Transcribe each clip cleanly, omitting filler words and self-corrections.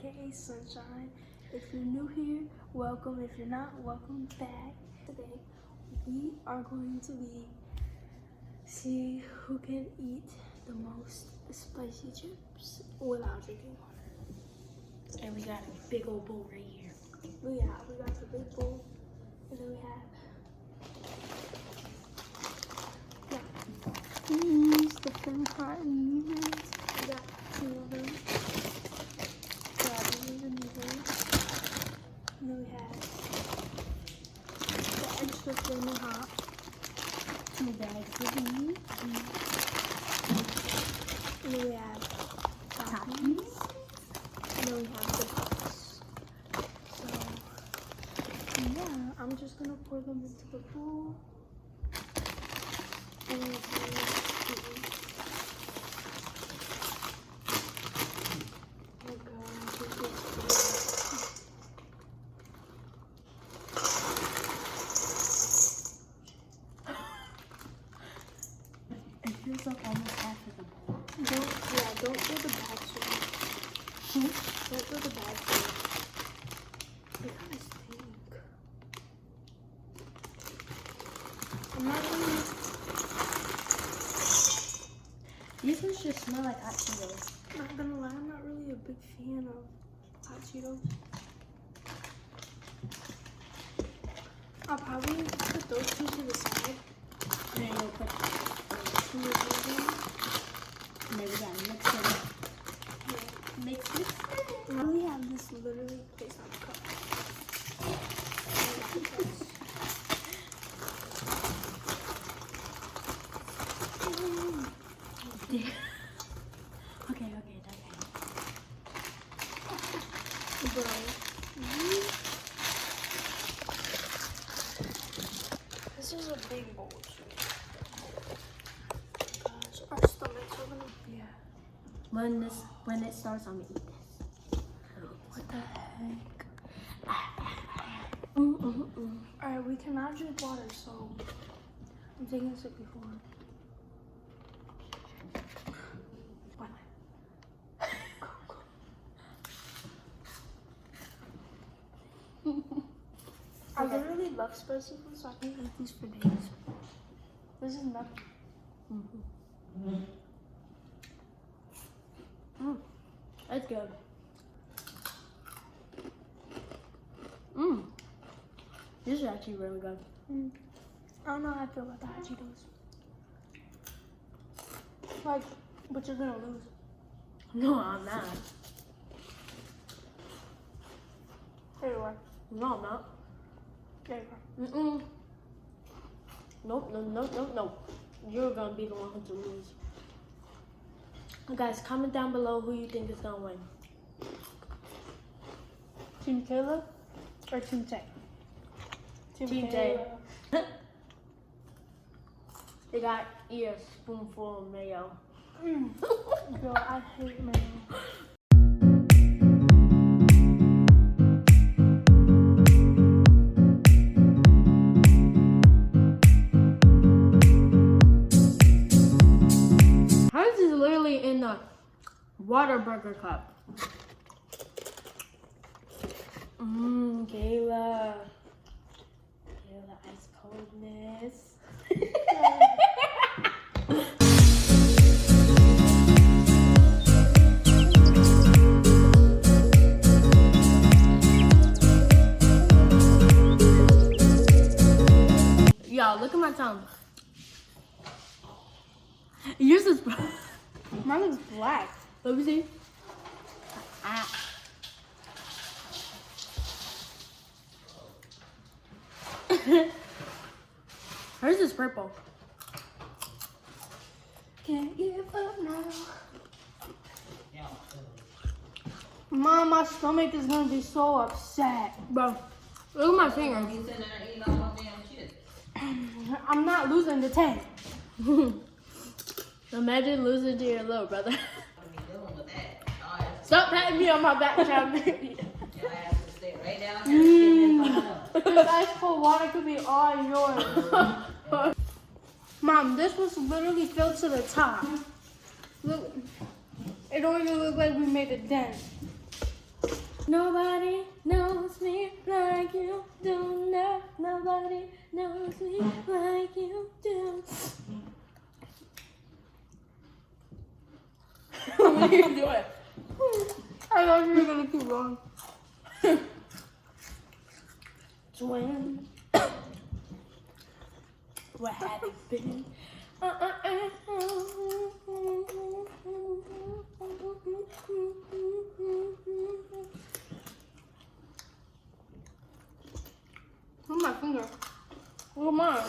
aka Sunshine. If you're new here, welcome. If you're not, welcome back. Today, we are going to see who can eat the most spicy chips without drinking water. And we got a big old bowl right here. We got the big bowl, and then we have these, the Femme Hot Nevens. We got 2 of them. These are Nevens. And then we have the extra Flaming Hot. 2 bags of these. And then we have Takis. And then we have the box. So, yeah, I'm just gonna pour them into the bowl. And then it feels like almost half of the bowl. Don't throw the bag so much. Don't throw the bag so much. They kind of stink. I'm not really... These ones just smell like hot Cheetos. Not gonna lie, I'm not really a big fan of hot Cheetos. I'll probably put those 2 to the side. And then you'll put And and then we gotta mix it up. yeah. Mix this. I only have this literally placed on the cup. Okay. Bro. This is a big bowl too. Gosh, our stomachs are gonna When it starts, I'm gonna eat this. What the heck? Alright, we cannot drink water, so I'm taking a sip before. What? I literally love spicy food, so I can eat these for days. This is nothing. That's good. This is actually really good. I don't know how I feel about the hot Cheetos. Like, but you're gonna lose. No, I'm not. There you are. No, I'm not. There you are. Nope. You're gonna be the one who lose. Guys, comment down below who you think is gonna win. Team Kayla or Team Tay? Team Tay. They got a spoonful of mayo. Girl, I hate mayo. Hers is literally in the water burger cup. Kayla, ice coldness. Y'all, look at my tongue. Yours is Mine is black. let me see. Hers is purple. Can't give up now. Mom, my stomach is gonna be so upset. Bro, look at my fingers. You sitting there eating all them damn chips. I'm not losing the 10. Imagine losing to your little brother. What are we doing with that? Y'all ass- Stop patting me on my back, child. y'all ass to stay right down here and sit there. This ice cold water could be all yours. Mom, this was literally filled to the top. Look, it don't even look like we made a dent. Nobody knows me like you do. No, nobody knows me like you do. What are you doing? I thought you were gonna keep going. Twin. What have it been? Look at my finger. Look at mine.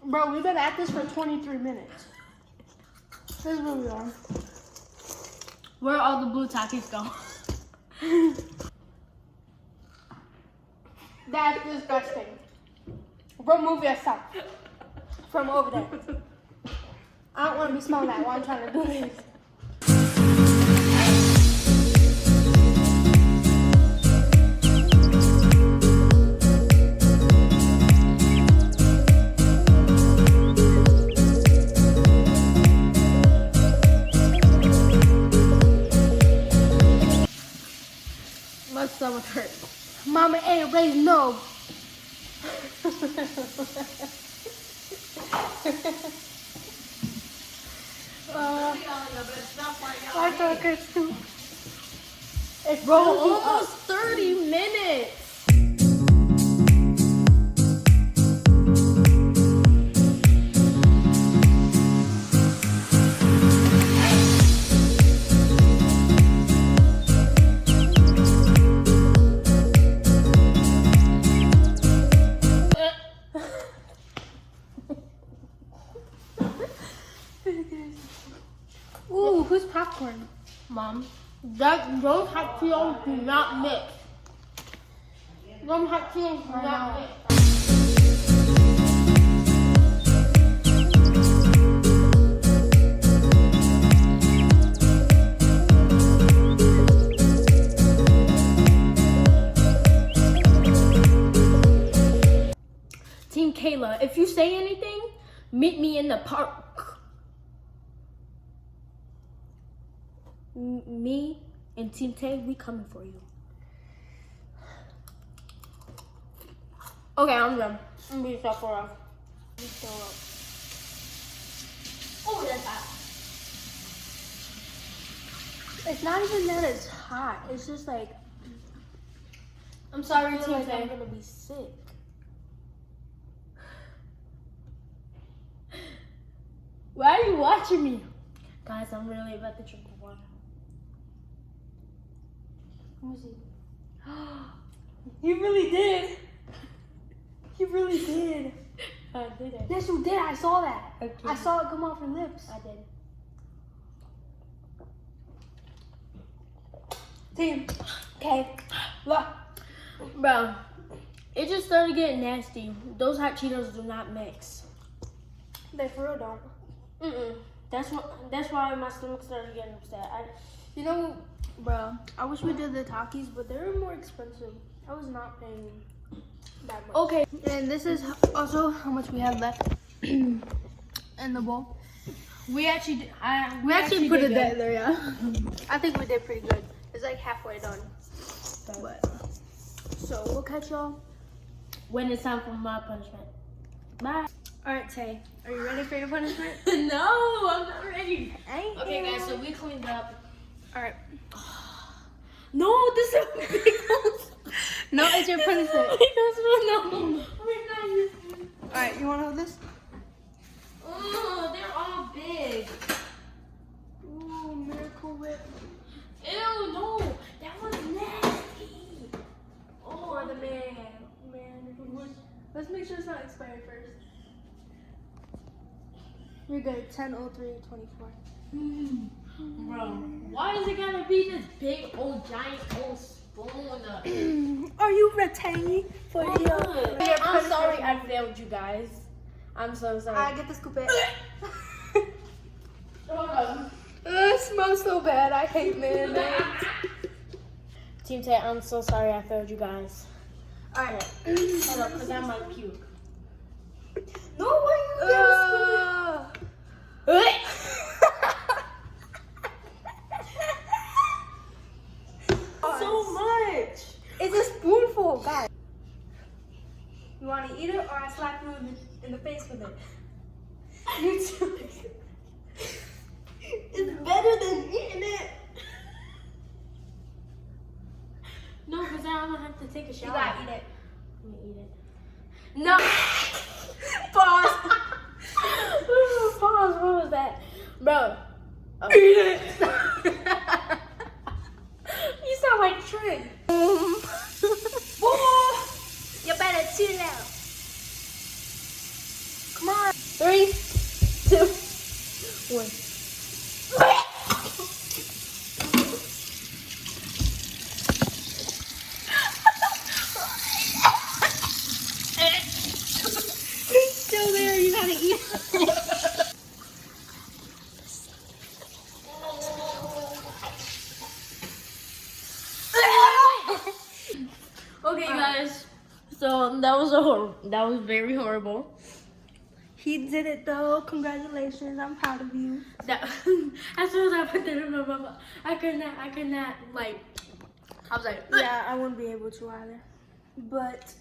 Bro, we've been at this for 23 minutes. This is where we are. Where all the blue Takis go? That's disgusting. Remove yourself from over there. I don't want to be smelling that while I'm trying to do this. My stomach hurts. Mama ain't raised no. I thought it's too. It's Bro, filthy up. almost 30 minutes. Ooh, who's popcorn? Mom, those hot Cheetos do not mix. Those hot Cheetos do I not know. mix. Team Kayla, if you say anything, meet me in the park. Me and Team Tay, we coming for you. Okay, I'm done. I'm gonna be so far off. Oh, that's hot. It's not even that it's hot. It's just like I'm sorry, I feel Team like Tay. I'm gonna be sick. Why are you watching me? Guys, I'm really about to drink the water. Let me see. You really did. You really did. I did it. Yes, you did. I saw that. Okay. I saw it come off your lips. I did. Team. Okay. Look. Bro, it just started getting nasty. Those hot Cheetos do not mix. They for real don't. That's why my stomach started getting upset. You know, bro, I wish we did the Takis, but they're more expensive. I was not paying that much. Okay. And this is also how much we have left in the bowl. We actually Put did it good. there, yeah. I think we did pretty good. It's like halfway done. But, so we'll catch y'all. When it's time for my punishment. Bye. All right, Tay, are you ready for your punishment? No, I'm not ready. Thank Okay, you. guys, so we cleaned up. All right. No, this is a big one. No, it's your punishment. No. All right, you want to hold this? Oh, they're all big. Ooh, Miracle Whip. Ew, no, that was nasty. For the man. Let's make sure it's not expired first. You're good. 10:03:24. Bro, why is it gotta be this big old giant old spoon? Are you ready for your I'm sorry I failed you guys. I'm so sorry. I get to scoop it. Hold on. It smells so bad. I hate mayonnaise. Team Tay, I'm so sorry I failed you guys. Alright. Hold up, because I might puke. No, why you So much. It's a spoonful, guys. You want to eat it, or I slap you in the face with it? You too. It's better than eating it. No, because I'm going to have to take a shower. You gotta eat it. I'm going to eat it. No. Pause. Pause, what was that? Bro. Oh. Eat it. You sound like Trey. You better chill out. Come on. 3, 2, 1. It's still there. You gotta eat it. Okay, guys. So that was very horrible. He did it though. Congratulations. I'm proud of you. That as soon as I put that in my mouth, I could not like. I was like, Yeah, I wouldn't be able to either. But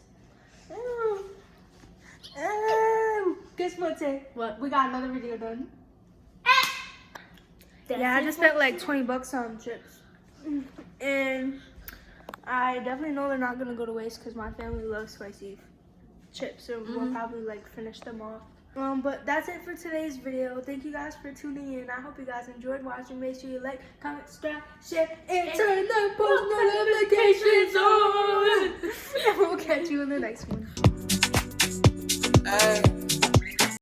guess what, Tay? What? We got another video done. That's Yeah, I it just for- spent like $20 on chips. And I definitely know they're not gonna go to waste because my family loves spicy chips, so we'll probably like finish them off. But that's it for today's video. Thank you guys for tuning in. I hope you guys enjoyed watching. Make sure you like, comment, subscribe, share, and turn the post notifications on. And we'll catch you in the next one. Hey.